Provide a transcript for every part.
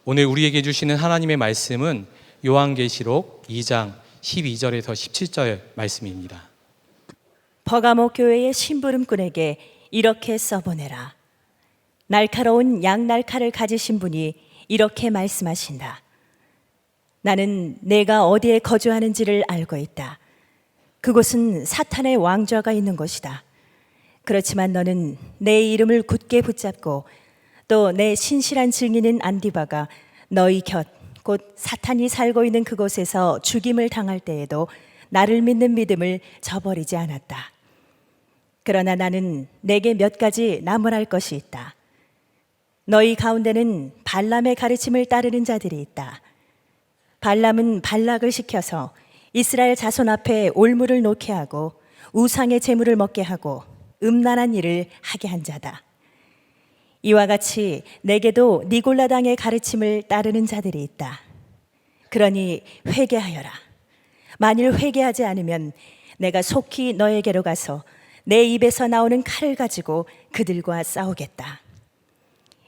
오늘 우리에게 주시는 하나님의 말씀은 요한계시록 2장 12절에서 17절 말씀입니다. 버가모 교회의 심부름꾼에게 이렇게 써보내라. 날카로운 양날칼을 가지신 분이 이렇게 말씀하신다. 나는 내가 어디에 거주하는지를 알고 있다. 그곳은 사탄의 왕좌가 있는 곳이다. 그렇지만 너는 내 이름을 굳게 붙잡고 또 내 신실한 증인인 안디바가 너희 곁 곧 사탄이 살고 있는 그곳에서 죽임을 당할 때에도 나를 믿는 믿음을 저버리지 않았다. 그러나 나는 내게 몇 가지 나무랄 것이 있다. 너희 가운데는 발람의 가르침을 따르는 자들이 있다. 발람은 발락을 시켜서 이스라엘 자손 앞에 올무를 놓게 하고 우상의 제물을 먹게 하고 음란한 일을 하게 한 자다. 이와 같이 내게도 니골라당의 가르침을 따르는 자들이 있다. 그러니 회개하여라. 만일 회개하지 않으면 내가 속히 너에게로 가서 내 입에서 나오는 칼을 가지고 그들과 싸우겠다.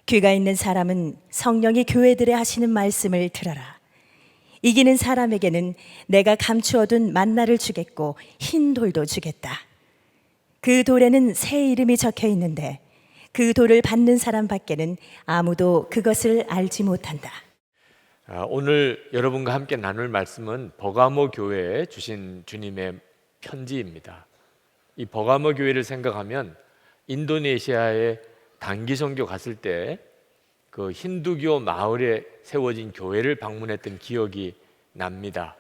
귀가 있는 사람은 성령이 교회들에 하시는 말씀을 들어라. 이기는 사람에게는 내가 감추어둔 만나를 주겠고 흰 돌도 주겠다. 그 돌에는 새 이름이 적혀 있는데 그 돌을 받는 사람밖에는 아무도 그것을 알지 못한다. 오늘 여러분과 함께 나눌 말씀은 버가모 교회에 주신 주님의 편지입니다. 이 버가모 교회를 생각하면 인도네시아에 단기 선교 갔을 때 그 힌두교 마을에 세워진 교회를 방문했던 기억이 납니다.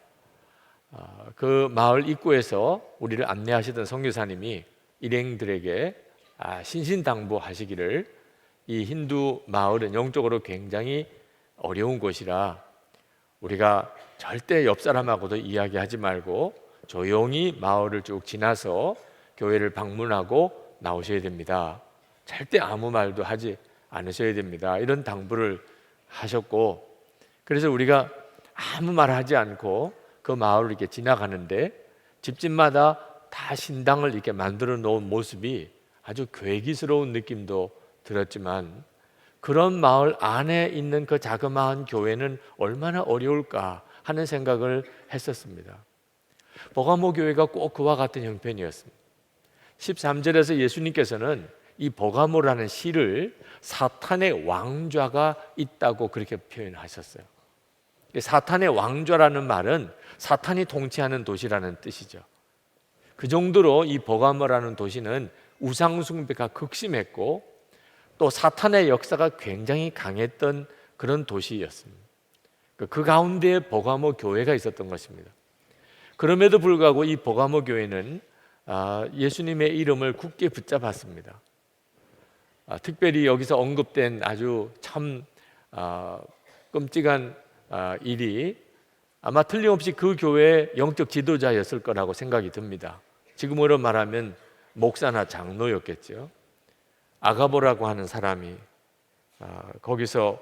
그 마을 입구에서 우리를 안내하시던 선교사님이 일행들에게 신신당부하시기를 이 힌두 마을은 영적으로 굉장히 어려운 곳이라 우리가 절대 옆 사람하고도 이야기하지 말고 조용히 마을을 쭉 지나서 교회를 방문하고 나오셔야 됩니다. 절대 아무 말도 하지 않으셔야 됩니다. 이런 당부를 하셨고, 그래서 우리가 아무 말 하지 않고 그 마을을 이렇게 지나가는데 집집마다 다 신당을 이렇게 만들어 놓은 모습이 아주 괴기스러운 느낌도 들었지만, 그런 마을 안에 있는 그 자그마한 교회는 얼마나 어려울까 하는 생각을 했었습니다. 버가모 교회가 꼭 그와 같은 형편이었습니다. 13절에서 예수님께서는 이 버가모라는 시를 사탄의 왕좌가 있다고 그렇게 표현하셨어요. 사탄의 왕좌라는 말은 사탄이 통치하는 도시라는 뜻이죠. 그 정도로 이 버가모라는 도시는 우상숭배가 극심했고 또 사탄의 역사가 굉장히 강했던 그런 도시였습니다. 그 가운데에 버가모 교회가 있었던 것입니다. 그럼에도 불구하고 이 버가모 교회는 예수님의 이름을 굳게 붙잡았습니다. 특별히 여기서 언급된 아주 참 끔찍한 일이 아마 틀림없이 그 교회의 영적 지도자였을 거라고 생각이 듭니다. 지금으로 말하면 목사나 장로였겠죠. 아가보라고 하는 사람이 거기서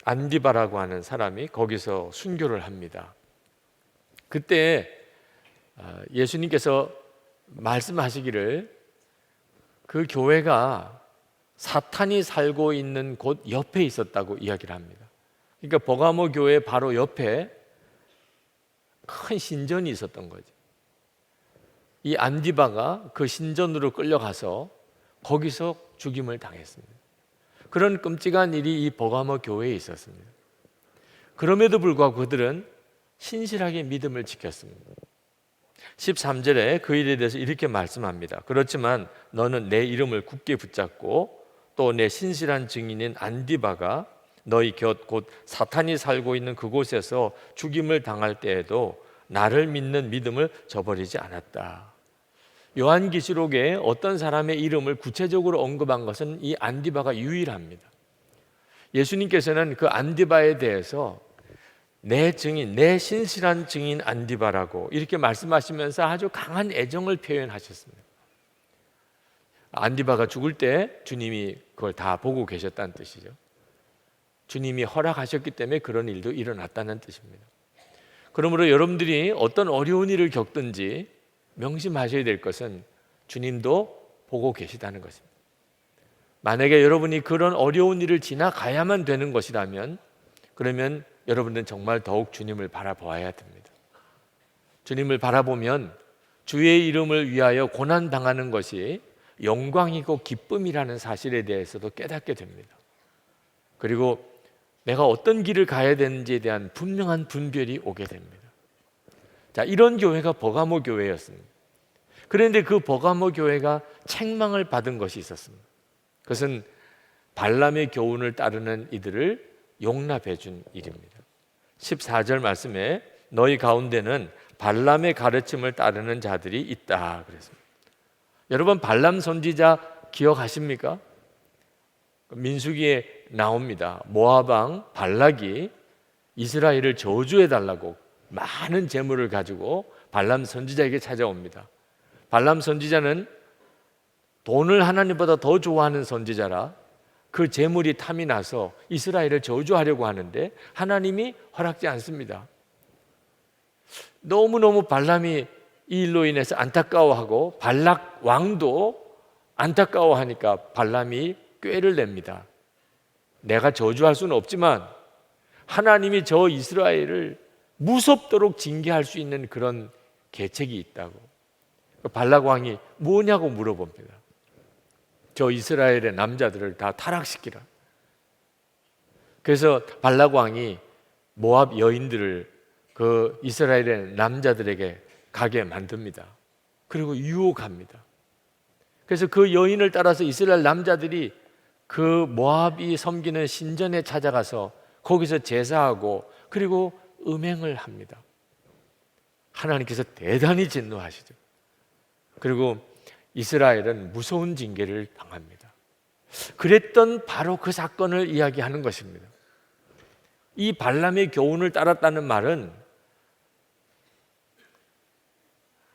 안디바라고 하는 사람이 거기서 순교를 합니다. 그때 예수님께서 말씀하시기를 그 교회가 사탄이 살고 있는 곳 옆에 있었다고 이야기를 합니다. 그러니까 버가모 교회 바로 옆에 큰 신전이 있었던 거죠. 이 안디바가 그 신전으로 끌려가서 거기서 죽임을 당했습니다. 그런 끔찍한 일이 이 버가모 교회에 있었습니다. 그럼에도 불구하고 그들은 신실하게 믿음을 지켰습니다. 13절에 그 일에 대해서 이렇게 말씀합니다. 그렇지만 너는 내 이름을 굳게 붙잡고 또 내 신실한 증인인 안디바가 너희 곁 곧 사탄이 살고 있는 그곳에서 죽임을 당할 때에도 나를 믿는 믿음을 저버리지 않았다. 요한계시록에 어떤 사람의 이름을 구체적으로 언급한 것은 이 안디바가 유일합니다. 예수님께서는 그 안디바에 대해서 내 증인, 내 신실한 증인 안디바라고 이렇게 말씀하시면서 아주 강한 애정을 표현하셨습니다. 안디바가 죽을 때 주님이 그걸 다 보고 계셨다는 뜻이죠. 주님이 허락하셨기 때문에 그런 일도 일어났다는 뜻입니다. 그러므로 여러분들이 어떤 어려운 일을 겪든지 명심하셔야 될 것은 주님도 보고 계시다는 것입니다. 만약에 여러분이 그런 어려운 일을 지나가야만 되는 것이라면 그러면 여러분들은 정말 더욱 주님을 바라보아야 됩니다. 주님을 바라보면 주의 이름을 위하여 고난당하는 것이 영광이고 기쁨이라는 사실에 대해서도 깨닫게 됩니다. 그리고 내가 어떤 길을 가야 되는지에 대한 분명한 분별이 오게 됩니다. 자, 이런 교회가 버가모 교회였습니다. 그런데 그 버가모 교회가 책망을 받은 것이 있었습니다. 그것은 발람의 교훈을 따르는 이들을 용납해 준 일입니다. 14절 말씀에 너희 가운데는 발람의 가르침을 따르는 자들이 있다 그랬습니다. 여러분, 발람 선지자 기억하십니까? 민수기에 나옵니다. 모압 왕 발락이 이스라엘을 저주해 달라고 많은 재물을 가지고 발람 선지자에게 찾아옵니다. 발람 선지자는 돈을 하나님보다 더 좋아하는 선지자라 그 재물이 탐이 나서 이스라엘을 저주하려고 하는데 하나님이 허락지 않습니다. 너무너무 발람이 이 일로 인해서 안타까워하고 발락 왕도 안타까워하니까 발람이 꾀를 냅니다. 내가 저주할 수는 없지만 하나님이 저 이스라엘을 무섭도록 징계할 수 있는 그런 계책이 있다고. 발락 왕이 뭐냐고 물어봅니다. 저 이스라엘의 남자들을 다 타락시키라. 그래서 발락 왕이 모압 여인들을 그 이스라엘의 남자들에게 가게 만듭니다. 그리고 유혹합니다. 그래서 그 여인을 따라서 이스라엘 남자들이 그 모압이 섬기는 신전에 찾아가서 거기서 제사하고 그리고 음행을 합니다. 하나님께서 대단히 진노하시죠. 그리고 이스라엘은 무서운 징계를 당합니다. 그랬던 바로 그 사건을 이야기하는 것입니다. 이 발람의 교훈을 따랐다는 말은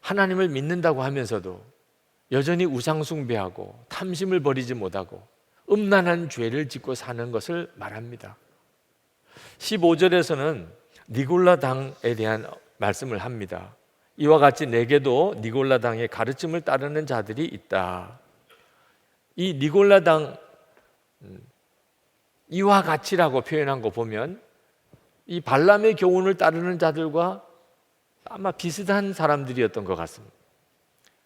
하나님을 믿는다고 하면서도 여전히 우상숭배하고 탐심을 버리지 못하고 음란한 죄를 짓고 사는 것을 말합니다. 15절에서는 니골라당에 대한 말씀을 합니다. 이와 같이 내게도 니골라당의 가르침을 따르는 자들이 있다. 이 니골라당 이와 같이라고 표현한 거 보면 이 발람의 교훈을 따르는 자들과 아마 비슷한 사람들이었던 것 같습니다.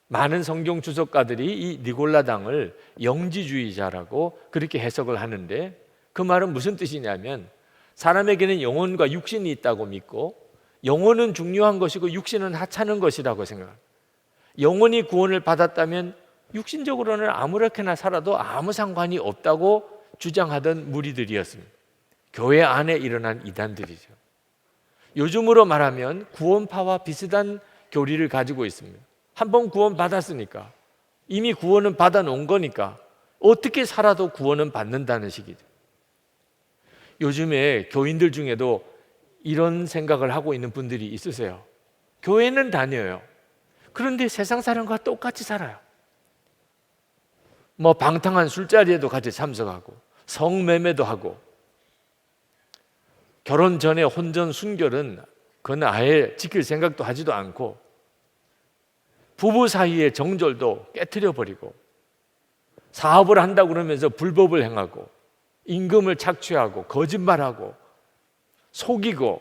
많은 성경 주석가들이 이 니골라당을 영지주의자라고 그렇게 해석을 하는데 그 말은 무슨 뜻이냐면 사람에게는 영혼과 육신이 있다고 믿고 영혼은 중요한 것이고 육신은 하찮은 것이라고 생각합니다. 영혼이 구원을 받았다면 육신적으로는 아무렇게나 살아도 아무 상관이 없다고 주장하던 무리들이었습니다. 교회 안에 일어난 이단들이죠. 요즘으로 말하면 구원파와 비슷한 교리를 가지고 있습니다. 한번 구원 받았으니까 이미 구원은 받아 놓은 거니까 어떻게 살아도 구원은 받는다는 식이죠. 요즘에 교인들 중에도 이런 생각을 하고 있는 분들이 있으세요. 교회는 다녀요. 그런데 세상 사람과 똑같이 살아요. 뭐 방탕한 술자리에도 같이 참석하고 성매매도 하고 결혼 전에 혼전 순결은 그건 아예 지킬 생각도 하지도 않고 부부 사이의 정절도 깨트려 버리고 사업을 한다고 그러면서 불법을 행하고 임금을 착취하고 거짓말하고 속이고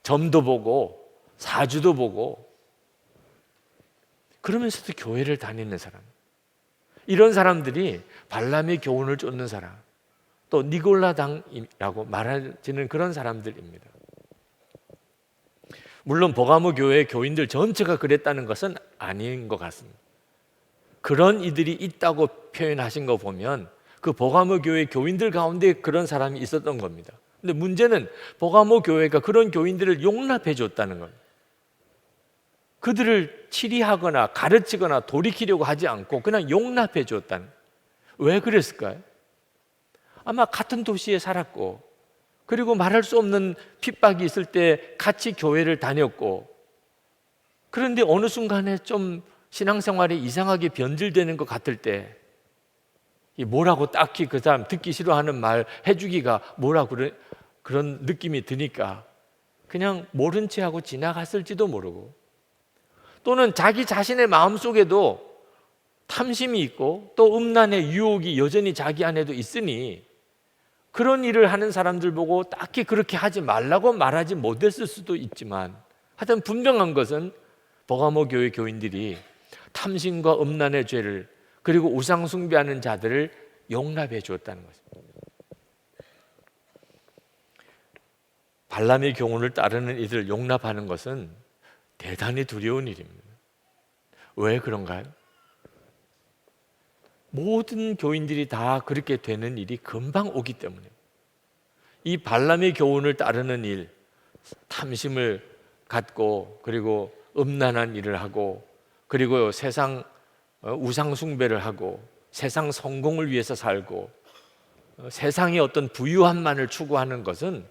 점도 보고 사주도 보고 그러면서도 교회를 다니는 사람, 이런 사람들이 발람의 교훈을 쫓는 사람, 또 니골라당이라고 말하지는 그런 사람들입니다. 물론 버가모 교회의 교인들 전체가 그랬다는 것은 아닌 것 같습니다. 그런 이들이 있다고 표현하신 거 보면 그 버가모 교회 교인들 가운데 그런 사람이 있었던 겁니다. 근데 문제는 버가모 교회가 그런 교인들을 용납해 줬다는 겁니다. 그들을 치리하거나 가르치거나 돌이키려고 하지 않고 그냥 용납해 줬다는 거예요. 왜 그랬을까요? 아마 같은 도시에 살았고 그리고 말할 수 없는 핍박이 있을 때 같이 교회를 다녔고 그런데 어느 순간에 좀 신앙생활이 이상하게 변질되는 것 같을 때 뭐라고 딱히 그 사람 듣기 싫어하는 말 해주기가 뭐라고 그런 느낌이 드니까 그냥 모른 채 하고 지나갔을지도 모르고 또는 자기 자신의 마음속에도 탐심이 있고 또 음란의 유혹이 여전히 자기 안에도 있으니 그런 일을 하는 사람들 보고 딱히 그렇게 하지 말라고 말하지 못했을 수도 있지만, 하여튼 분명한 것은 버가모 교회 교인들이 탐심과 음란의 죄를, 그리고 우상 숭배하는 자들을 용납해 주었다는 것입니다. 발람의 교훈을 따르는 이들을 용납하는 것은 대단히 두려운 일입니다. 왜 그런가요? 모든 교인들이 다 그렇게 되는 일이 금방 오기 때문에, 이 발람의 교훈을 따르는 일, 탐심을 갖고 그리고 음란한 일을 하고 그리고 세상 우상 숭배를 하고 세상 성공을 위해서 살고 세상의 어떤 부유함만을 추구하는 것은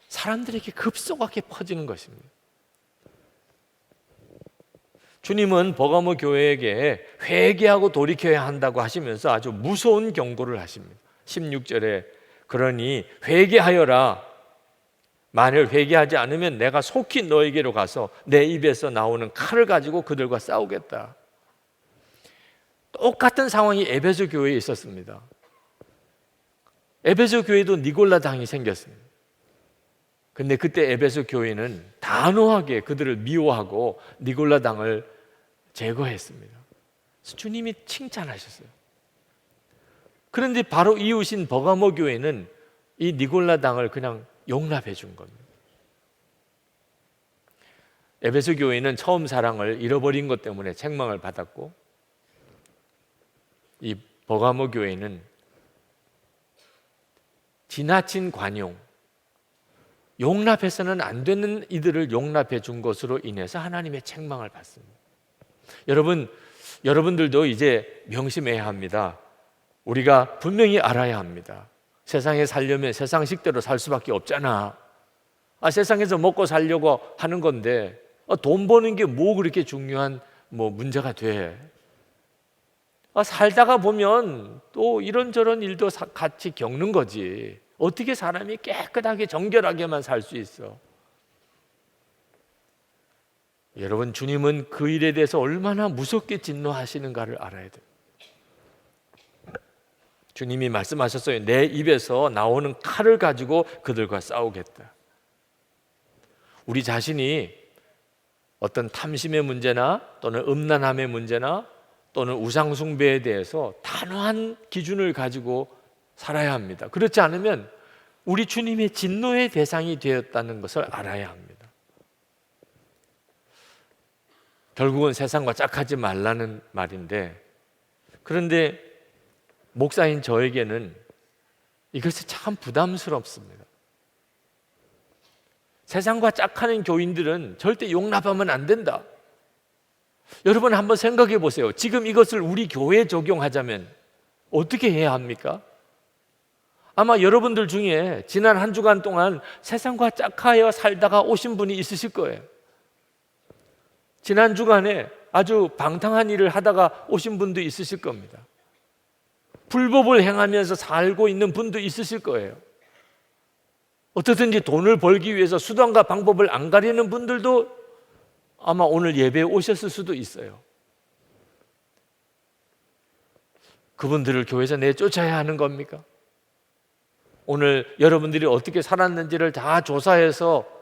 사람들에게 급속하게 퍼지는 것입니다. 주님은 버가모 교회에게 회개하고 돌이켜야 한다고 하시면서 아주 무서운 경고를 하십니다. 16절에 그러니 회개하여라. 만일 회개하지 않으면 내가 속히 너에게로 가서 내 입에서 나오는 칼을 가지고 그들과 싸우겠다. 똑같은 상황이 에베소 교회에 있었습니다. 에베소 교회도 니골라 당이 생겼습니다. 근데 그때 에베소 교회는 단호하게 그들을 미워하고 니골라 당을 제거했습니다. 그래서 주님이 칭찬하셨어요. 그런데 바로 이웃인 버가모 교회는 이 니골라 당을 그냥 용납해 준 겁니다. 에베소 교회는 처음 사랑을 잃어버린 것 때문에 책망을 받았고, 이 버가모 교회는 지나친 관용, 용납해서는 안 되는 이들을 용납해 준 것으로 인해서 하나님의 책망을 받습니다. 여러분들도 이제 명심해야 합니다. 우리가 분명히 알아야 합니다. 세상에 살려면 세상식대로 살 수밖에 없잖아. 세상에서 먹고 살려고 하는 건데 돈 버는 게 뭐 그렇게 중요한 문제가 돼. 살다가 보면 또 이런저런 일도 같이 겪는 거지. 어떻게 사람이 깨끗하게 정결하게만 살 수 있어? 여러분, 주님은 그 일에 대해서 얼마나 무섭게 진노하시는가를 알아야 돼요. 주님이 말씀하셨어요. 내 입에서 나오는 칼을 가지고 그들과 싸우겠다. 우리 자신이 어떤 탐심의 문제나 또는 음란함의 문제나 또는 우상숭배에 대해서 단호한 기준을 가지고 살아야 합니다. 그렇지 않으면 우리 주님의 진노의 대상이 되었다는 것을 알아야 합니다. 결국은 세상과 짝하지 말라는 말인데, 그런데 목사인 저에게는 이것이 참 부담스럽습니다. 세상과 짝하는 교인들은 절대 용납하면 안 된다. 여러분 한번 생각해 보세요. 지금 이것을 우리 교회에 적용하자면 어떻게 해야 합니까? 아마 여러분들 중에 지난 한 주간 동안 세상과 짝하여 살다가 오신 분이 있으실 거예요. 지난 주간에 아주 방탕한 일을 하다가 오신 분도 있으실 겁니다. 불법을 행하면서 살고 있는 분도 있으실 거예요. 어떻든지 돈을 벌기 위해서 수단과 방법을 안 가리는 분들도 아마 오늘 예배에 오셨을 수도 있어요. 그분들을 교회에서 내쫓아야 하는 겁니까? 오늘 여러분들이 어떻게 살았는지를 다 조사해서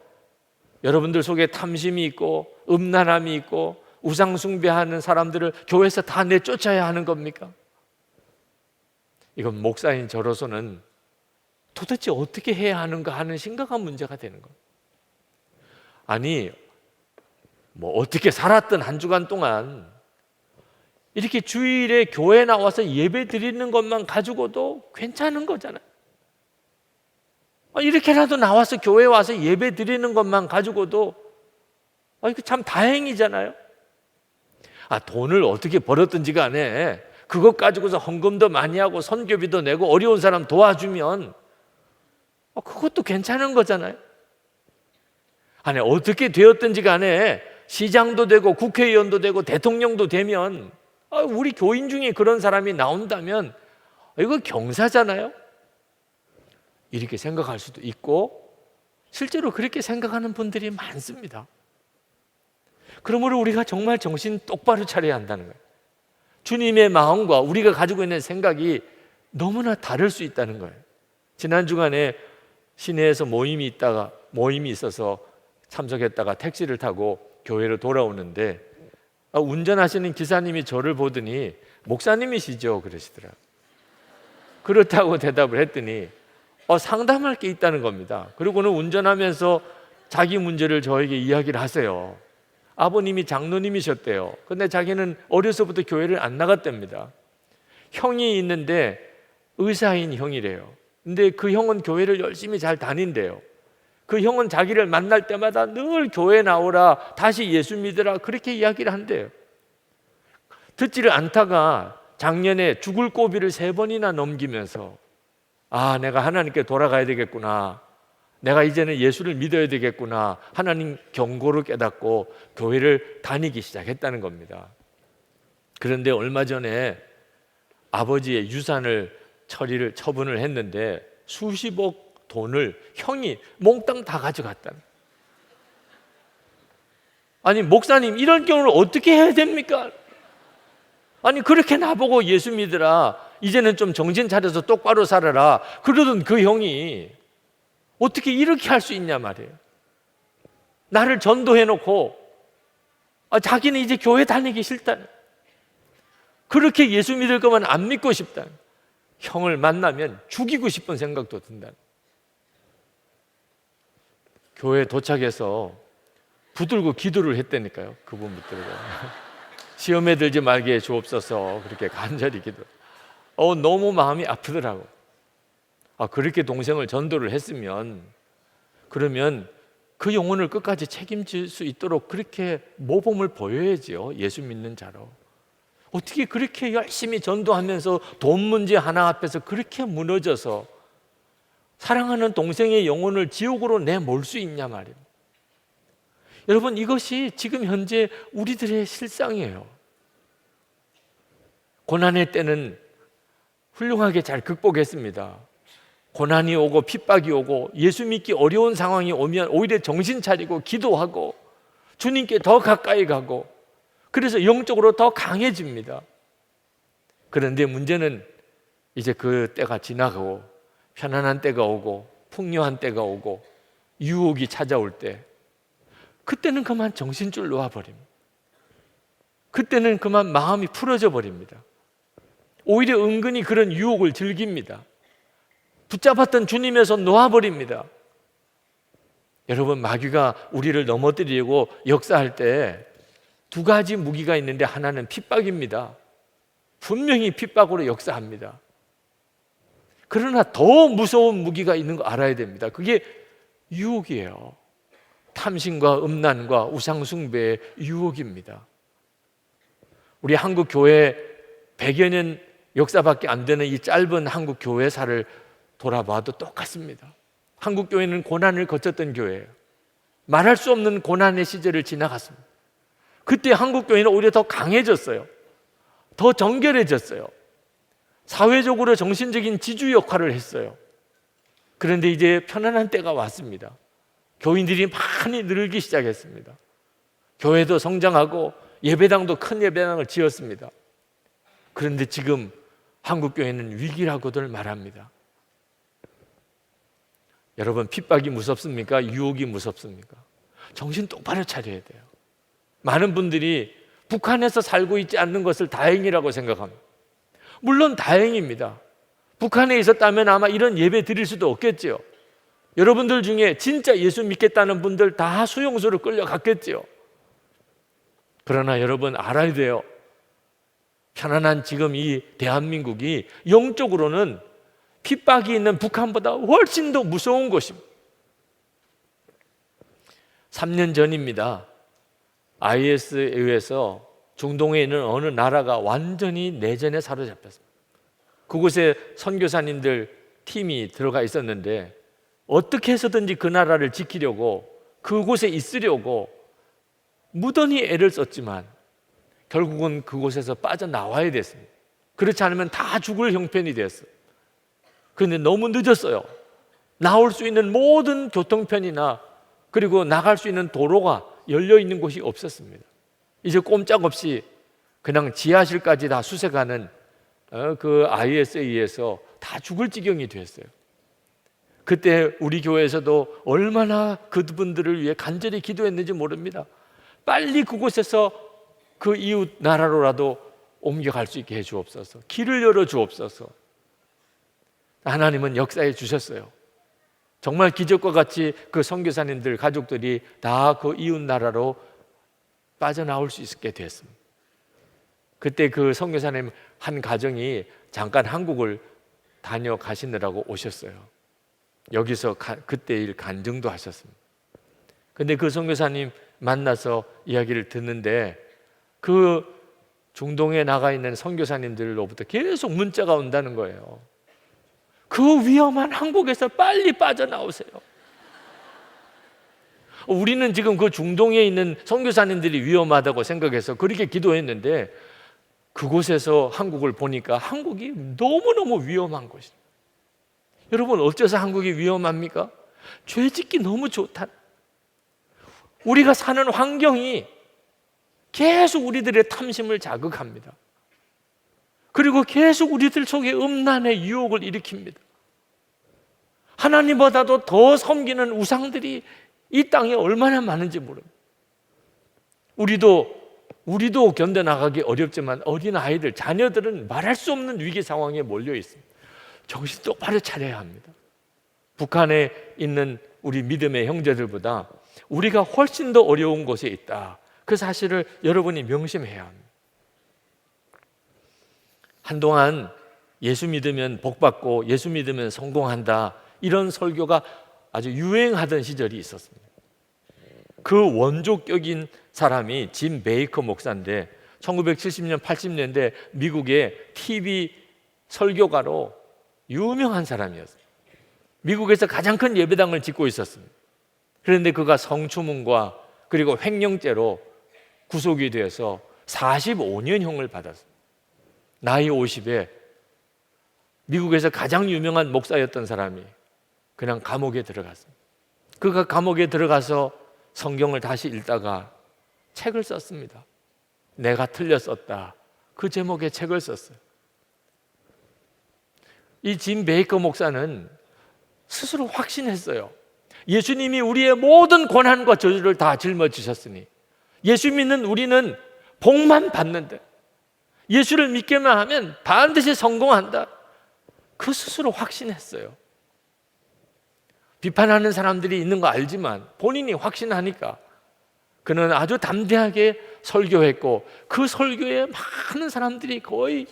여러분들 속에 탐심이 있고 음란함이 있고 우상숭배하는 사람들을 교회에서 다 내쫓아야 하는 겁니까? 이건 목사인 저로서는 도대체 어떻게 해야 하는가 하는 심각한 문제가 되는 거예요. 아니, 어떻게 살았던 한 주간 동안 이렇게 주일에 교회 나와서 예배 드리는 것만 가지고도 괜찮은 거잖아요. 이렇게라도 나와서 교회 와서 예배 드리는 것만 가지고도 이거 참 다행이잖아요. 돈을 어떻게 벌었든지 간에 그것 가지고서 헌금도 많이 하고 선교비도 내고 어려운 사람 도와주면 그것도 괜찮은 거잖아요. 아니, 어떻게 되었든지 간에 시장도 되고 국회의원도 되고 대통령도 되면 우리 교인 중에 그런 사람이 나온다면 이거 경사잖아요. 이렇게 생각할 수도 있고 실제로 그렇게 생각하는 분들이 많습니다. 그러므로 우리가 정말 정신 똑바로 차려야 한다는 거예요. 주님의 마음과 우리가 가지고 있는 생각이 너무나 다를 수 있다는 거예요. 지난 주간에 시내에서 모임이 있어서 참석했다가 택시를 타고 교회로 돌아오는데 운전하시는 기사님이 저를 보더니 목사님이시죠? 그러시더라고요. 그렇다고 대답을 했더니 상담할 게 있다는 겁니다. 그리고는 운전하면서 자기 문제를 저에게 이야기를 하세요. 아버님이 장로님이셨대요. 근데 자기는 어려서부터 교회를 안 나갔답니다. 형이 있는데 의사인 형이래요. 근데 그 형은 교회를 열심히 잘 다닌대요. 그 형은 자기를 만날 때마다 늘 교회 나오라, 다시 예수 믿으라, 그렇게 이야기를 한대요. 듣지를 않다가 작년에 죽을 고비를 3번이나 넘기면서 내가 하나님께 돌아가야 되겠구나, 내가 이제는 예수를 믿어야 되겠구나, 하나님 경고를 깨닫고 교회를 다니기 시작했다는 겁니다. 그런데 얼마 전에 아버지의 유산을 처분을 했는데 수십억 돈을 형이 몽땅 다 가져갔다는. 아니 목사님, 이런 경우를 어떻게 해야 됩니까? 아니 그렇게 나보고 예수 믿으라, 이제는 좀 정신 차려서 똑바로 살아라 그러던 그 형이 어떻게 이렇게 할 수 있냐 말이에요. 나를 전도해놓고 자기는 이제 교회 다니기 싫다는, 그렇게 예수 믿을 거면 안 믿고 싶다는, 형을 만나면 죽이고 싶은 생각도 든다는. 교회에 도착해서 붙들고 기도를 했다니까요. 그분 붙들고 시험에 들지 말게 해 주옵소서, 그렇게 간절히 기도. 너무 마음이 아프더라고. 그렇게 동생을 전도를 했으면, 그러면 그 영혼을 끝까지 책임질 수 있도록 그렇게 모범을 보여야지요. 예수 믿는 자로. 어떻게 그렇게 열심히 전도하면서 돈 문제 하나 앞에서 그렇게 무너져서 사랑하는 동생의 영혼을 지옥으로 내몰 수 있냐 말이에요. 여러분, 이것이 지금 현재 우리들의 실상이에요. 고난의 때는 훌륭하게 잘 극복했습니다. 고난이 오고 핍박이 오고 예수 믿기 어려운 상황이 오면 오히려 정신 차리고 기도하고 주님께 더 가까이 가고, 그래서 영적으로 더 강해집니다. 그런데 문제는 이제 그 때가 지나가고 편안한 때가 오고 풍요한 때가 오고 유혹이 찾아올 때, 그때는 그만 정신줄 놓아버립니다. 그때는 그만 마음이 풀어져 버립니다. 오히려 은근히 그런 유혹을 즐깁니다. 붙잡았던 주님에서 놓아버립니다. 여러분, 마귀가 우리를 넘어뜨리려고 역사할 때 2가지 무기가 있는데 하나는 핍박입니다. 분명히 핍박으로 역사합니다. 그러나 더 무서운 무기가 있는 거 알아야 됩니다. 그게 유혹이에요. 탐심과 음란과 우상숭배의 유혹입니다. 우리 한국 교회 100여 년 역사밖에 안 되는 이 짧은 한국 교회사를 돌아봐도 똑같습니다. 한국 교회는 고난을 거쳤던 교회예요. 말할 수 없는 고난의 시절을 지나갔습니다. 그때 한국 교회는 오히려 더 강해졌어요. 더 정결해졌어요. 사회적으로 정신적인 지주 역할을 했어요. 그런데 이제 편안한 때가 왔습니다. 교인들이 많이 늘기 시작했습니다. 교회도 성장하고 예배당도 큰 예배당을 지었습니다. 그런데 지금 한국 교회는 위기라고들 말합니다. 여러분, 핍박이 무섭습니까? 유혹이 무섭습니까? 정신 똑바로 차려야 돼요. 많은 분들이 북한에서 살고 있지 않는 것을 다행이라고 생각합니다. 물론 다행입니다. 북한에 있었다면 아마 이런 예배 드릴 수도 없겠지요. 여러분들 중에 진짜 예수 믿겠다는 분들 다 수용소로 끌려갔겠지요. 그러나 여러분 알아야 돼요. 편안한 지금 이 대한민국이 영적으로는 핍박이 있는 북한보다 훨씬 더 무서운 곳입니다. 3년 전입니다. IS에 의해서 중동에 있는 어느 나라가 완전히 내전에 사로잡혔습니다. 그곳에 선교사님들 팀이 들어가 있었는데 어떻게 해서든지 그 나라를 지키려고, 그곳에 있으려고 무던히 애를 썼지만 결국은 그곳에서 빠져나와야 됐습니다. 그렇지 않으면 다 죽을 형편이 되었어요. 그런데 너무 늦었어요. 나올 수 있는 모든 교통편이나 그리고 나갈 수 있는 도로가 열려 있는 곳이 없었습니다. 이제 꼼짝없이 그냥 지하실까지 다 수색하는 그 IS에 의해서 다 죽을 지경이 됐어요. 그때 우리 교회에서도 얼마나 그분들을 위해 간절히 기도했는지 모릅니다. 빨리 그곳에서 그 이웃 나라로라도 옮겨갈 수 있게 해 주옵소서. 길을 열어 주옵소서. 하나님은 역사해 주셨어요. 정말 기적과 같이 그 선교사님들 가족들이 다 그 이웃 나라로 빠져나올 수 있게 됐습니다. 그때 그 선교사님 한 가정이 잠깐 한국을 다녀가시느라고 오셨어요. 여기서 그때 일 간증도 하셨습니다. 근데 그 선교사님 만나서 이야기를 듣는데 그 중동에 나가 있는 선교사님들로부터 계속 문자가 온다는 거예요. 그 위험한 한국에서 빨리 빠져나오세요. 우리는 지금 그 중동에 있는 선교사님들이 위험하다고 생각해서 그렇게 기도했는데 그곳에서 한국을 보니까 한국이 너무너무 위험한 곳이에요. 여러분, 어째서 한국이 위험합니까? 죄 짓기 너무 좋다. 우리가 사는 환경이 계속 우리들의 탐심을 자극합니다. 그리고 계속 우리들 속에 음란의 유혹을 일으킵니다. 하나님보다도 더 섬기는 우상들이 이 땅에 얼마나 많은지 모릅니다. 우리도 견뎌나가기 어렵지만 어린 아이들, 자녀들은 말할 수 없는 위기 상황에 몰려 있습니다. 정신 똑바로 차려야 합니다. 북한에 있는 우리 믿음의 형제들보다 우리가 훨씬 더 어려운 곳에 있다. 그 사실을 여러분이 명심해야 합니다. 한동안 예수 믿으면 복받고 예수 믿으면 성공한다, 이런 설교가 아주 유행하던 시절이 있었습니다. 그 원조격인 사람이 짐 베이커 목사인데 1970년 80년대 미국의 TV 설교가로 유명한 사람이었어요. 미국에서 가장 큰 예배당을 짓고 있었습니다. 그런데 그가 성추문과 그리고 횡령죄로 구속이 되어서 45년형을 받았습니다. 나이 50에 미국에서 가장 유명한 목사였던 사람이 그냥 감옥에 들어갔습니다. 그가 감옥에 들어가서 성경을 다시 읽다가 책을 썼습니다. 내가 틀렸었다. 그 제목의 책을 썼어요. 이 짐 베이커 목사는 스스로 확신했어요. 예수님이 우리의 모든 고난과 저주를 다 짊어지셨으니 예수 믿는 우리는 복만 받는데 예수를 믿기만 하면 반드시 성공한다. 그 스스로 확신했어요. 비판하는 사람들이 있는 거 알지만 본인이 확신하니까 그는 아주 담대하게 설교했고 그 설교에 많은 사람들이 거의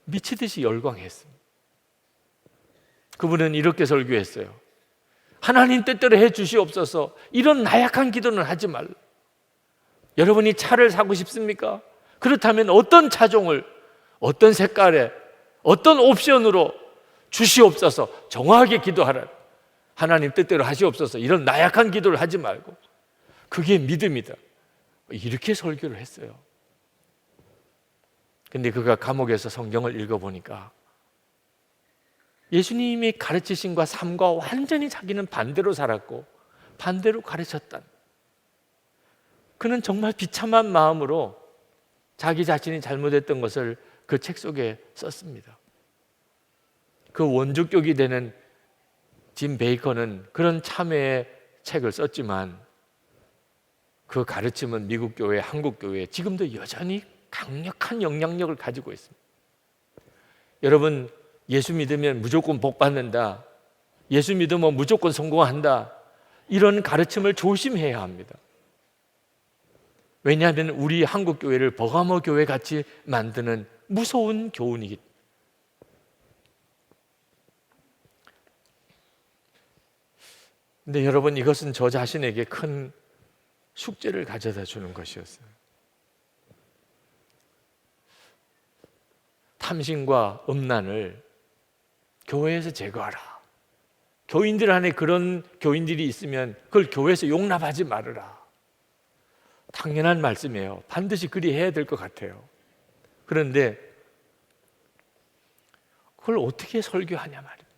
미치듯이 열광했습니다. 그분은 이렇게 설교했어요. 하나님 뜻대로 해 주시옵소서. 이런 나약한 기도는 하지 말라. 여러분이 차를 사고 싶습니까? 그렇다면 어떤 차종을, 어떤 색깔에, 어떤 옵션으로 주시옵소서. 정확하게 기도하라. 하나님 뜻대로 하시옵소서. 이런 나약한 기도를 하지 말고. 그게 믿음이다. 이렇게 설교를 했어요. 근데 그가 감옥에서 성경을 읽어보니까 예수님이 가르치신과 삶과 완전히 자기는 반대로 살았고 반대로 가르쳤다. 그는 정말 비참한 마음으로 자기 자신이 잘못했던 것을 그 책 속에 썼습니다. 그 원조격이 되는 짐 베이커는 그런 참회의 책을 썼지만 그 가르침은 미국 교회, 한국 교회에 지금도 여전히 강력한 영향력을 가지고 있습니다. 여러분, 예수 믿으면 무조건 복 받는다, 예수 믿으면 무조건 성공한다, 이런 가르침을 조심해야 합니다. 왜냐하면 우리 한국 교회를 버가모 교회 같이 만드는 무서운 교훈이기 때문에. 근데 여러분, 이것은 저 자신에게 큰 숙제를 가져다 주는 것이었어요. 탐심과 음란을 교회에서 제거하라. 교인들 안에 그런 교인들이 있으면 그걸 교회에서 용납하지 말으라. 당연한 말씀이에요. 반드시 그리 해야 될 것 같아요. 그런데 그걸 어떻게 설교하냐 말이에요.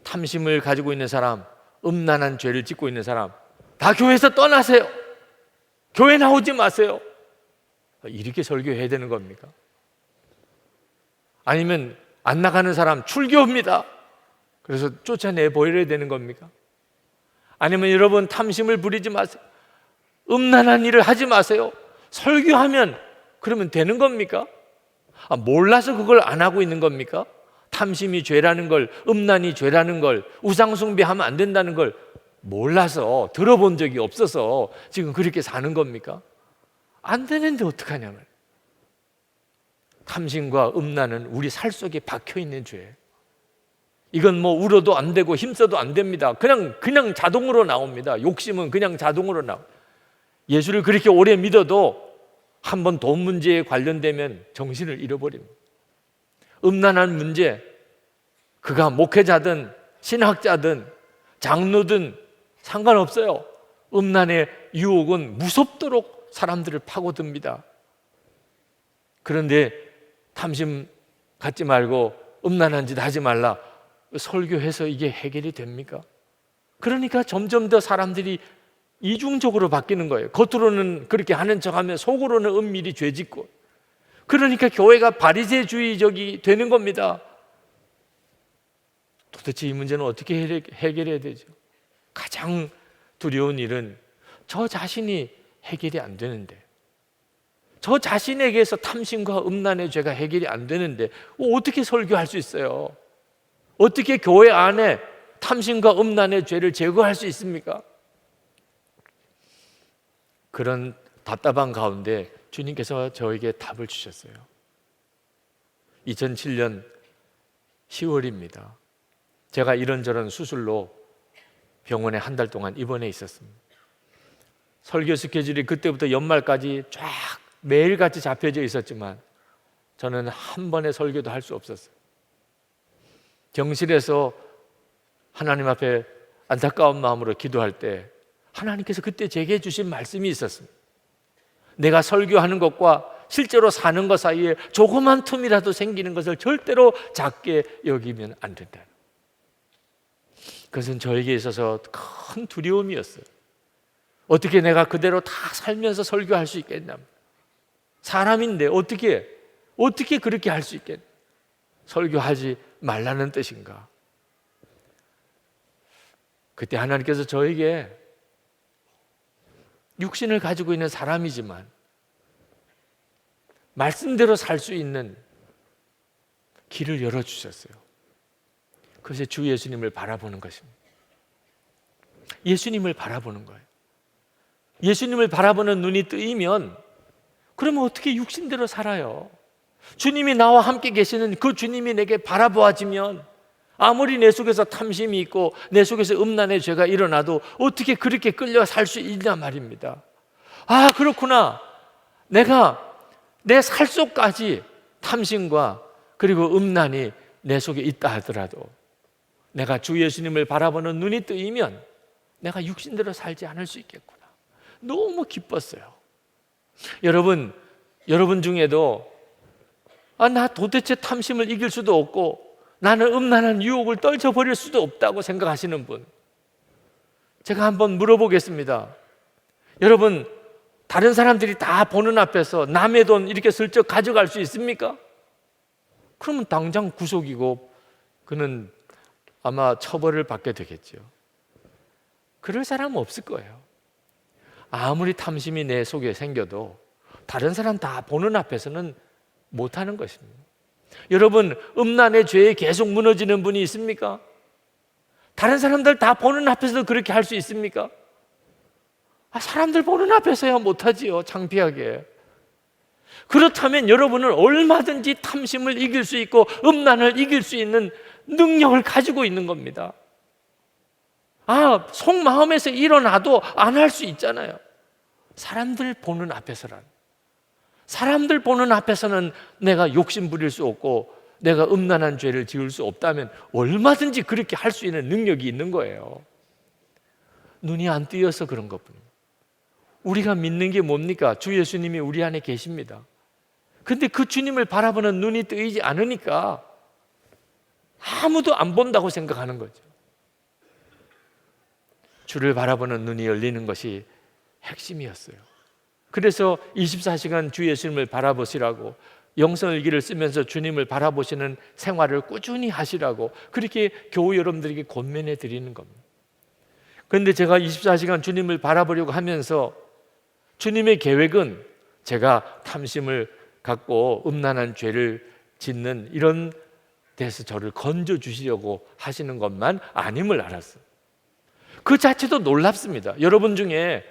탐심을 가지고 있는 사람, 음란한 죄를 짓고 있는 사람, 다 교회에서 떠나세요. 교회 나오지 마세요. 이렇게 설교해야 되는 겁니까? 아니면 안 나가는 사람 출교합니다. 그래서 쫓아내 보여야 되는 겁니까? 아니면 여러분 탐심을 부리지 마세요. 음란한 일을 하지 마세요. 설교하면 그러면 되는 겁니까? 몰라서 그걸 안 하고 있는 겁니까? 탐심이 죄라는 걸, 음란이 죄라는 걸, 우상숭배하면 안 된다는 걸 몰라서, 들어본 적이 없어서 지금 그렇게 사는 겁니까? 안 되는데 어떡하냐면, 탐심과 음란은 우리 살 속에 박혀 있는 죄예요. 이건 뭐 울어도 안 되고 힘써도 안 됩니다. 그냥 자동으로 나옵니다. 욕심은 그냥 자동으로 나와요. 예수를 그렇게 오래 믿어도 한번 돈 문제에 관련되면 정신을 잃어버립니다. 음란한 문제, 그가 목회자든 신학자든 장로든 상관없어요. 음란의 유혹은 무섭도록 사람들을 파고듭니다. 그런데 탐심 갖지 말고 음란한 짓 하지 말라, 설교해서 이게 해결이 됩니까? 그러니까 점점 더 사람들이 이중적으로 바뀌는 거예요. 겉으로는 그렇게 하는 척하면 속으로는 은밀히 죄짓고, 그러니까 교회가 바리새주의적이 되는 겁니다. 도대체 이 문제는 어떻게 해결해야 되죠? 가장 두려운 일은 저 자신이 해결이 안 되는데, 저 자신에게서 탐심과 음란의 죄가 해결이 안 되는데 어떻게 설교할 수 있어요? 어떻게 교회 안에 탐심과 음란의 죄를 제거할 수 있습니까? 그런 답답한 가운데 주님께서 저에게 답을 주셨어요. 2007년 10월입니다. 제가 이런저런 수술로 병원에 한 달 동안 입원해 있었습니다. 설교 스케줄이 그때부터 연말까지 쫙 매일같이 잡혀져 있었지만 저는 한 번의 설교도 할 수 없었어요. 병실에서 하나님 앞에 안타까운 마음으로 기도할 때 하나님께서 그때 제게 주신 말씀이 있었습니다. 내가 설교하는 것과 실제로 사는 것 사이에 조그만 틈이라도 생기는 것을 절대로 작게 여기면 안 된다. 그것은 저에게 있어서 큰 두려움이었어요. 어떻게 내가 그대로 다 살면서 설교할 수 있겠냐? 사람인데 어떻게 그렇게 할 수 있겠냐? 설교하지 말라는 뜻인가? 그때 하나님께서 저에게 육신을 가지고 있는 사람이지만 말씀대로 살 수 있는 길을 열어주셨어요. 그것이 주 예수님을 바라보는 것입니다. 예수님을 바라보는 거예요. 예수님을 바라보는 눈이 뜨이면 그러면 어떻게 육신대로 살아요? 주님이 나와 함께 계시는 그 주님이 내게 바라보아지면 아무리 내 속에서 탐심이 있고 내 속에서 음란의 죄가 일어나도 어떻게 그렇게 끌려 살 수 있냐 말입니다. 아, 그렇구나. 내가 내 살 속까지 탐심과 그리고 음란이 내 속에 있다 하더라도 내가 주 예수님을 바라보는 눈이 뜨이면 내가 육신대로 살지 않을 수 있겠구나. 너무 기뻤어요. 여러분 중에도 나 도대체 탐심을 이길 수도 없고 나는 음란한 유혹을 떨쳐버릴 수도 없다고 생각하시는 분, 제가 한번 물어보겠습니다. 여러분, 다른 사람들이 다 보는 앞에서 남의 돈 이렇게 슬쩍 가져갈 수 있습니까? 그러면 당장 구속이고 그는 아마 처벌을 받게 되겠죠. 그럴 사람은 없을 거예요. 아무리 탐심이 내 속에 생겨도 다른 사람 다 보는 앞에서는 못하는 것입니다. 여러분, 음란의 죄에 계속 무너지는 분이 있습니까? 다른 사람들 다 보는 앞에서도 그렇게 할 수 있습니까? 사람들 보는 앞에서야 못하지요, 창피하게. 그렇다면 여러분은 얼마든지 탐심을 이길 수 있고 음란을 이길 수 있는 능력을 가지고 있는 겁니다. 속마음에서 일어나도 안 할 수 있잖아요. 사람들 보는 앞에서란. 사람들 보는 앞에서는 내가 욕심 부릴 수 없고 내가 음란한 죄를 지을 수 없다면 얼마든지 그렇게 할 수 있는 능력이 있는 거예요. 눈이 안 뜨여서 그런 것뿐입니다. 우리가 믿는 게 뭡니까? 주 예수님이 우리 안에 계십니다. 근데 그 주님을 바라보는 눈이 뜨이지 않으니까 아무도 안 본다고 생각하는 거죠. 주를 바라보는 눈이 열리는 것이 핵심이었어요. 그래서 24시간 주 예수님을 바라보시라고, 영성일기를 쓰면서 주님을 바라보시는 생활을 꾸준히 하시라고 그렇게 교우 여러분들에게 권면해 드리는 겁니다. 그런데 제가 24시간 주님을 바라보려고 하면서 주님의 계획은 제가 탐심을 갖고 음란한 죄를 짓는 이런 데서 저를 건져주시려고 하시는 것만 아님을 알았어요. 그 자체도 놀랍습니다. 여러분 중에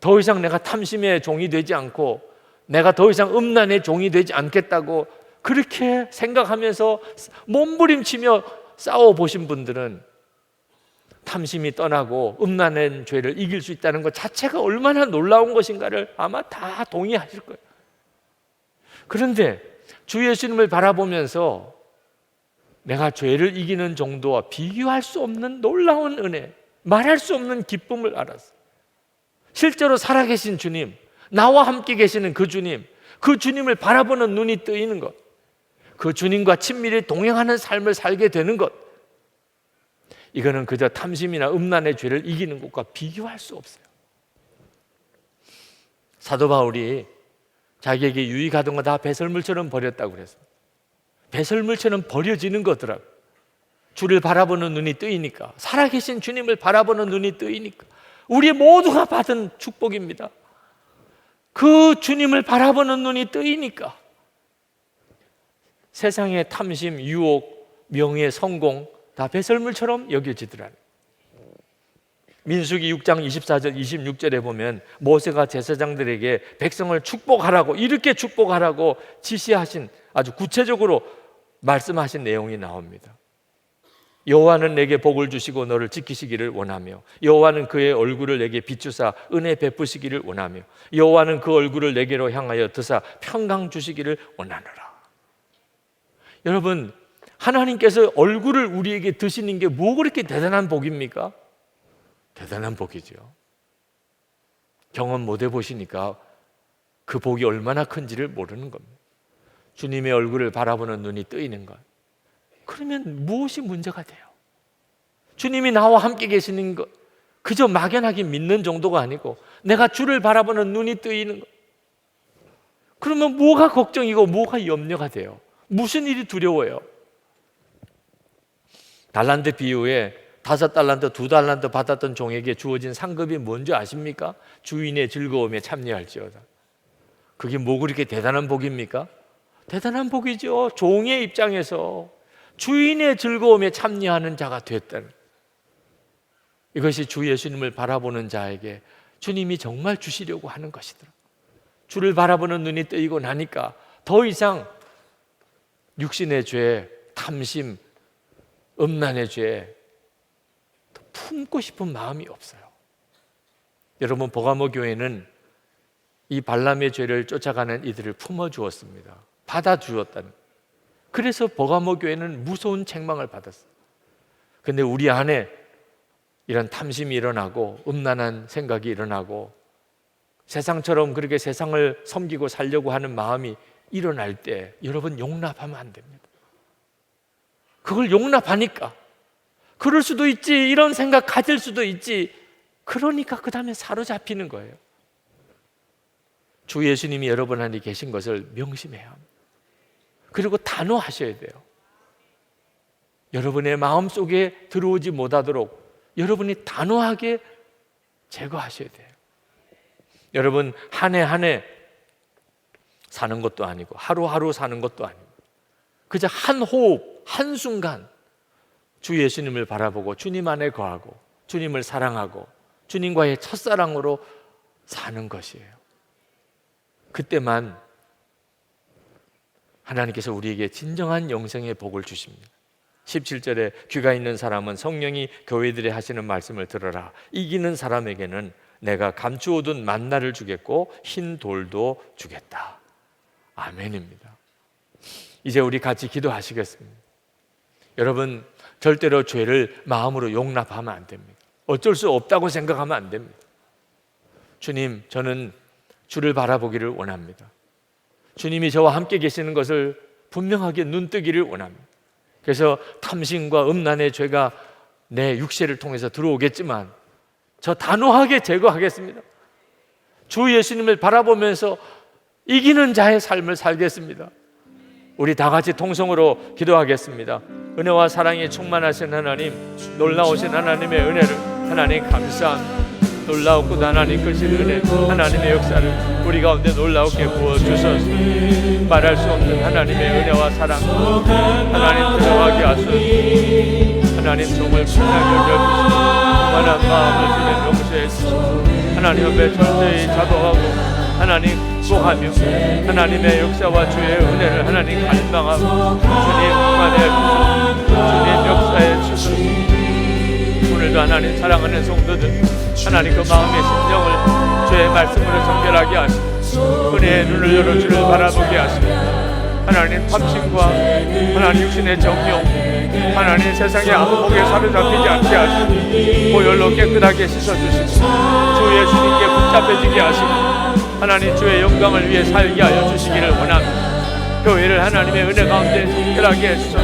더 이상 내가 탐심의 종이 되지 않고 내가 더 이상 음란의 종이 되지 않겠다고 그렇게 생각하면서 몸부림치며 싸워보신 분들은 탐심이 떠나고 음란한 죄를 이길 수 있다는 것 자체가 얼마나 놀라운 것인가를 아마 다 동의하실 거예요. 그런데 주 예수님을 바라보면서 내가 죄를 이기는 정도와 비교할 수 없는 놀라운 은혜, 말할 수 없는 기쁨을 알았어요. 실제로 살아계신 주님, 나와 함께 계시는 그 주님, 그 주님을 바라보는 눈이 뜨이는 것, 그 주님과 친밀히 동행하는 삶을 살게 되는 것, 이거는 그저 탐심이나 음란의 죄를 이기는 것과 비교할 수 없어요. 사도 바울이 자기에게 유익하던 거 다 배설물처럼 버렸다고 그랬습니다. 배설물처럼 버려지는 거더라고요. 주를 바라보는 눈이 뜨이니까, 살아계신 주님을 바라보는 눈이 뜨이니까 우리 모두가 받은 축복입니다. 그 주님을 바라보는 눈이 뜨이니까 세상의 탐심, 유혹, 명예, 성공 다 배설물처럼 여겨지더라고요. 민수기 6장 24절 26절에 보면 모세가 제사장들에게 백성을 축복하라고, 이렇게 축복하라고 지시하신, 아주 구체적으로 말씀하신 내용이 나옵니다. 여호와는 내게 복을 주시고 너를 지키시기를 원하며, 여호와는 그의 얼굴을 내게 비추사 은혜 베푸시기를 원하며, 여호와는 그 얼굴을 내게로 향하여 드사 평강 주시기를 원하노라. 여러분, 하나님께서 얼굴을 우리에게 드시는 게 뭐 그렇게 대단한 복입니까? 대단한 복이죠. 경험 못 해보시니까 그 복이 얼마나 큰지를 모르는 겁니다. 주님의 얼굴을 바라보는 눈이 뜨이는 것, 그러면 무엇이 문제가 돼요? 주님이 나와 함께 계시는 것, 그저 막연하게 믿는 정도가 아니고 내가 주를 바라보는 눈이 뜨이는 것, 그러면 뭐가 걱정이고 뭐가 염려가 돼요? 무슨 일이 두려워요? 달란트 비유에 5달란트, 2달란트 받았던 종에게 주어진 상급이 뭔지 아십니까? 주인의 즐거움에 참여할지어다. 그게 뭐 그렇게 대단한 복입니까? 대단한 복이죠. 종의 입장에서 주인의 즐거움에 참여하는 자가 됐다는, 이것이 주 예수님을 바라보는 자에게 주님이 정말 주시려고 하는 것이더라. 주를 바라보는 눈이 뜨이고 나니까 더 이상 육신의 죄, 탐심, 음란의 죄 품고 싶은 마음이 없어요. 여러분, 버가모 교회는 이 발람의 죄를 쫓아가는 이들을 품어주었습니다. 받아주었다는. 그래서 버가모 교회는 무서운 책망을 받았어요. 근데 우리 안에 이런 탐심이 일어나고 음란한 생각이 일어나고 세상처럼 그렇게 세상을 섬기고 살려고 하는 마음이 일어날 때 여러분, 용납하면 안 됩니다. 그걸 용납하니까 그럴 수도 있지, 이런 생각 가질 수도 있지, 그러니까 그 다음에 사로잡히는 거예요. 주 예수님이 여러분 안에 계신 것을 명심해야 합니다. 그리고 단호하셔야 돼요. 여러분의 마음속에 들어오지 못하도록 여러분이 단호하게 제거하셔야 돼요. 여러분, 한 해 한 해 사는 것도 아니고 하루하루 사는 것도 아니고 그저 한 호흡, 한순간 주 예수님을 바라보고 주님 안에 거하고 주님을 사랑하고 주님과의 첫사랑으로 사는 것이에요. 그때만 하나님께서 우리에게 진정한 영생의 복을 주십니다. 17절에 귀가 있는 사람은 성령이 교회들이 하시는 말씀을 들어라. 이기는 사람에게는 내가 감추어둔 만나를 주겠고 흰 돌도 주겠다. 아멘입니다. 이제 우리 같이 기도하시겠습니다. 여러분, 절대로 죄를 마음으로 용납하면 안 됩니다. 어쩔 수 없다고 생각하면 안 됩니다. 주님, 저는 주를 바라보기를 원합니다. 주님이 저와 함께 계시는 것을 분명하게 눈뜨기를 원합니다. 그래서 탐심과 음란의 죄가 내 육체를 통해서 들어오겠지만 저 단호하게 제거하겠습니다. 주 예수님을 바라보면서 이기는 자의 삶을 살겠습니다. 우리 다 같이 통성으로 기도하겠습니다. 은혜와 사랑이 충만하신 하나님, 놀라우신 하나님의 은혜를 하나님 감사합니다. 놀라웠고 하나님 크신 은혜, 하나님의 역사를 우리 가운데 놀라우게 부어주소서. 말할 수 없는 하나님의 은혜와 사랑 하나님 들어가게 하소서. 하나님 정말 풍랑을 열주시고 충만한 마음을 주님 용서해 주시고 하나님 앞에 철저히 자복하고 하나님 구하며 하나님의 역사와 주의 은혜를 하나님 갈망하고 주님 충만해 주소서. 주님 역사해 주소서. 오늘도 하나님 사랑하는 성도들 하나님 그 마음의 심령을 주의 말씀으로 정결하게 하시고 은혜의 눈을 열어 주를 바라보게 하시고 하나님 탐심과 하나님 육신의 정욕 하나님 세상의 안목에 사로잡히지 않게 하시고 보혈로 깨끗하게 씻어주시고 주 예수님께 붙잡혀지게 하시고 하나님 주의 영광을 위해 살게 하여 주시기를 원합니다. 교회를 하나님의 은혜 가운데 정결하게 해주소서.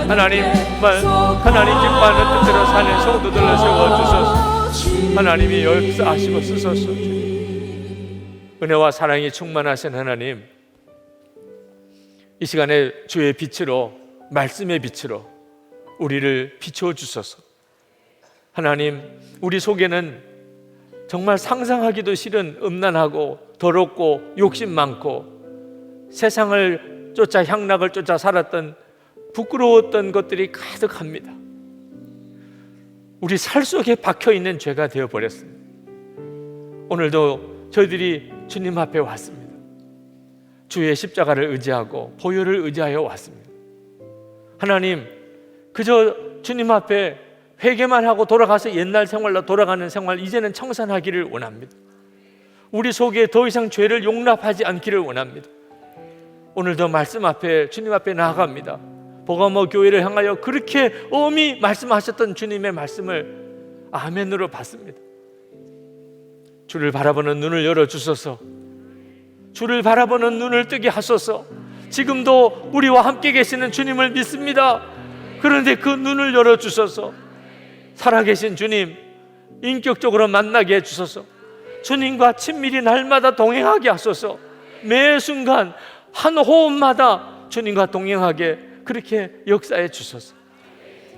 하나님 정말 하나님 기뻐하는 뜻대로 사는 성도들을 세워주소서. 하나님이 역사하시고 쓰소서. 은혜와 사랑이 충만하신 하나님, 이 시간에 주의 빛으로 말씀의 빛으로 우리를 비추어 주소서. 하나님, 우리 속에는 정말 상상하기도 싫은 음란하고 더럽고 욕심 많고 세상을 쫓아 향락을 쫓아 살았던 부끄러웠던 것들이 가득합니다. 우리 살 속에 박혀있는 죄가 되어버렸습니다. 오늘도 저희들이 주님 앞에 왔습니다. 주의 십자가를 의지하고 보혈을 의지하여 왔습니다. 하나님, 그저 주님 앞에 회개만 하고 돌아가서 옛날 생활로 돌아가는 생활 이제는 청산하기를 원합니다. 우리 속에 더 이상 죄를 용납하지 않기를 원합니다. 오늘도 말씀 앞에 주님 앞에 나아갑니다. 버가모 교회를 향하여 그렇게 엄히 말씀하셨던 주님의 말씀을 아멘으로 받습니다. 주를 바라보는 눈을 열어주소서. 주를 바라보는 눈을 뜨게 하소서. 지금도 우리와 함께 계시는 주님을 믿습니다. 그런데 그 눈을 열어주소서. 살아계신 주님 인격적으로 만나게 해주소서. 주님과 친밀히 날마다 동행하게 하소서. 매 순간 한 호흡마다 주님과 동행하게 그렇게 역사해 주소서.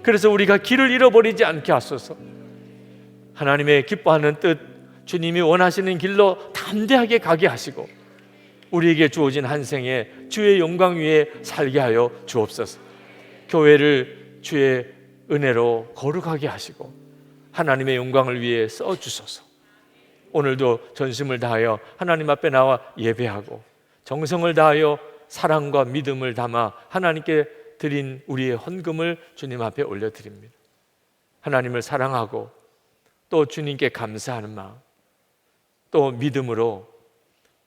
그래서 우리가 길을 잃어버리지 않게 하소서. 하나님의 기뻐하는 뜻, 주님이 원하시는 길로 담대하게 가게 하시고 우리에게 주어진 한 생에 주의 영광 위에 살게 하여 주옵소서. 교회를 주의 은혜로 거룩하게 하시고 하나님의 영광을 위해 써주소서. 오늘도 전심을 다하여 하나님 앞에 나와 예배하고 정성을 다하여 사랑과 믿음을 담아 하나님께 드린 우리의 헌금을 주님 앞에 올려드립니다. 하나님을 사랑하고 또 주님께 감사하는 마음, 또 믿음으로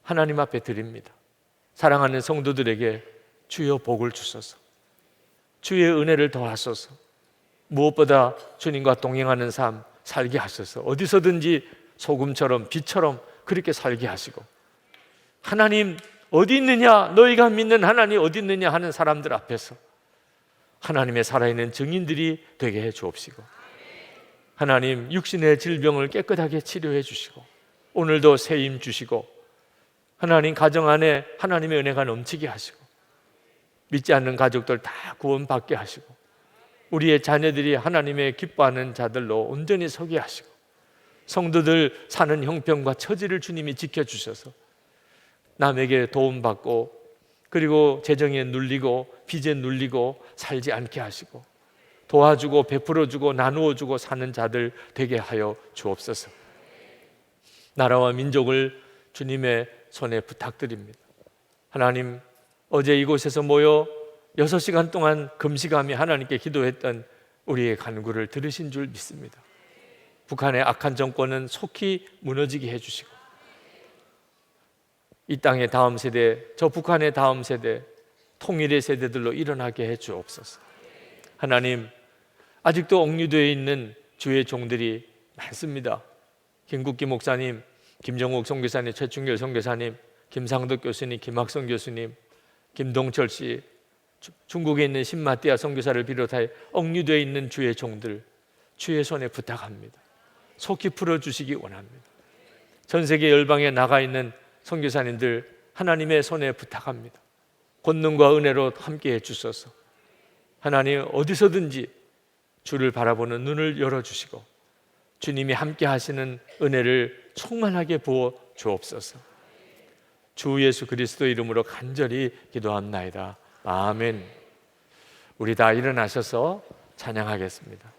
하나님 앞에 드립니다. 사랑하는 성도들에게 주여 복을 주소서. 주의 은혜를 더하소서. 무엇보다 주님과 동행하는 삶 살게 하소서. 어디서든지 소금처럼 빛처럼 그렇게 살게 하시고 하나님 어디 있느냐, 너희가 믿는 하나님 어디 있느냐 하는 사람들 앞에서 하나님의 살아있는 증인들이 되게 해 주옵시고 하나님 육신의 질병을 깨끗하게 치료해 주시고 오늘도 새 힘 주시고 하나님 가정 안에 하나님의 은혜가 넘치게 하시고 믿지 않는 가족들 다 구원받게 하시고 우리의 자녀들이 하나님의 기뻐하는 자들로 온전히 서게 하시고 성도들 사는 형편과 처지를 주님이 지켜주셔서 남에게 도움받고 그리고 재정에 눌리고 빚에 눌리고 살지 않게 하시고 도와주고 베풀어주고 나누어주고 사는 자들 되게 하여 주옵소서. 나라와 민족을 주님의 손에 부탁드립니다. 하나님, 어제 이곳에서 모여 6시간 동안 금식하며 하나님께 기도했던 우리의 간구를 들으신 줄 믿습니다. 북한의 악한 정권은 속히 무너지게 해주시고 이 땅의 다음 세대, 저 북한의 다음 세대, 통일의 세대들로 일어나게 해 주옵소서. 하나님, 아직도 억류되어 있는 주의 종들이 많습니다. 김국기 목사님, 김정욱 선교사님, 최충결 선교사님, 김상덕 교수님, 김학성 교수님, 김동철 씨, 중국에 있는 신마띠아 선교사를 비롯하여 억류되어 있는 주의 종들 주의 손에 부탁합니다. 속히 풀어주시기 원합니다. 전 세계 열방에 나가 있는 선교사님들 하나님의 손에 부탁합니다. 권능과 은혜로 함께해 주소서. 하나님 어디서든지 주를 바라보는 눈을 열어주시고 주님이 함께 하시는 은혜를 충만하게 부어 주옵소서. 주 예수 그리스도 이름으로 간절히 기도합나이다. 아멘. 우리 다 일어나셔서 찬양하겠습니다.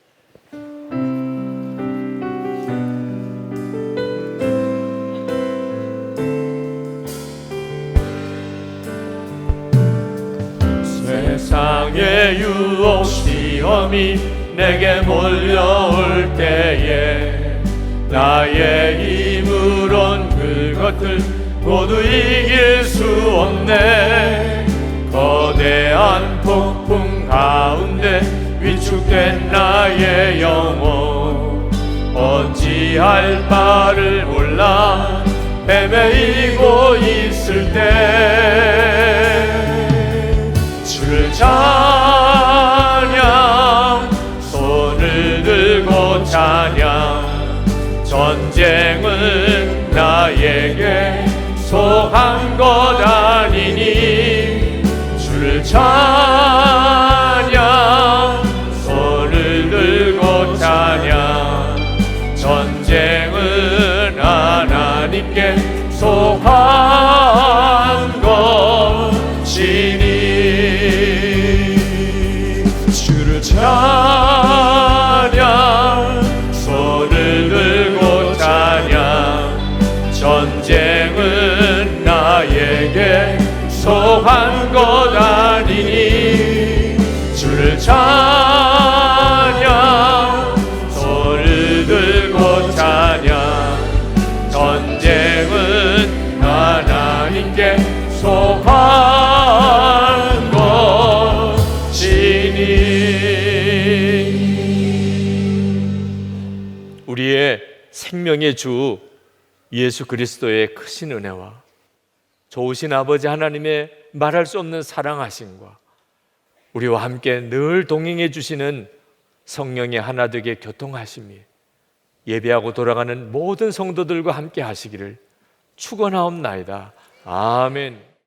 세상의 유혹 시험이 내게 몰려올 때에 나의 힘으론 그것들 모두 이길 수 없네. 거대한 폭풍 가운데 위축된 나의 영혼 어찌할 바를 몰라 헤매이고 있을 때 주를 찬양 손을 들고 찬양 전쟁은 나에게 속한 것 아니니 주를 찬양 손을 들고 찬양 전쟁은 하나님께 속한 것이니 주를 찬양 손을 들고 찬양 전쟁은 나에게 속한 것 아니니 주를 찬양 손을 들고 찬양 전쟁은 하나님께 속한 것이니. 우리의 생명의 주 예수 그리스도의 크신 은혜와 좋으신 아버지 하나님의 말할 수 없는 사랑하심과 우리와 함께 늘 동행해 주시는 성령의 하나되게 교통하심이 예배하고 돌아가는 모든 성도들과 함께 하시기를 축원하옵나이다. 아멘.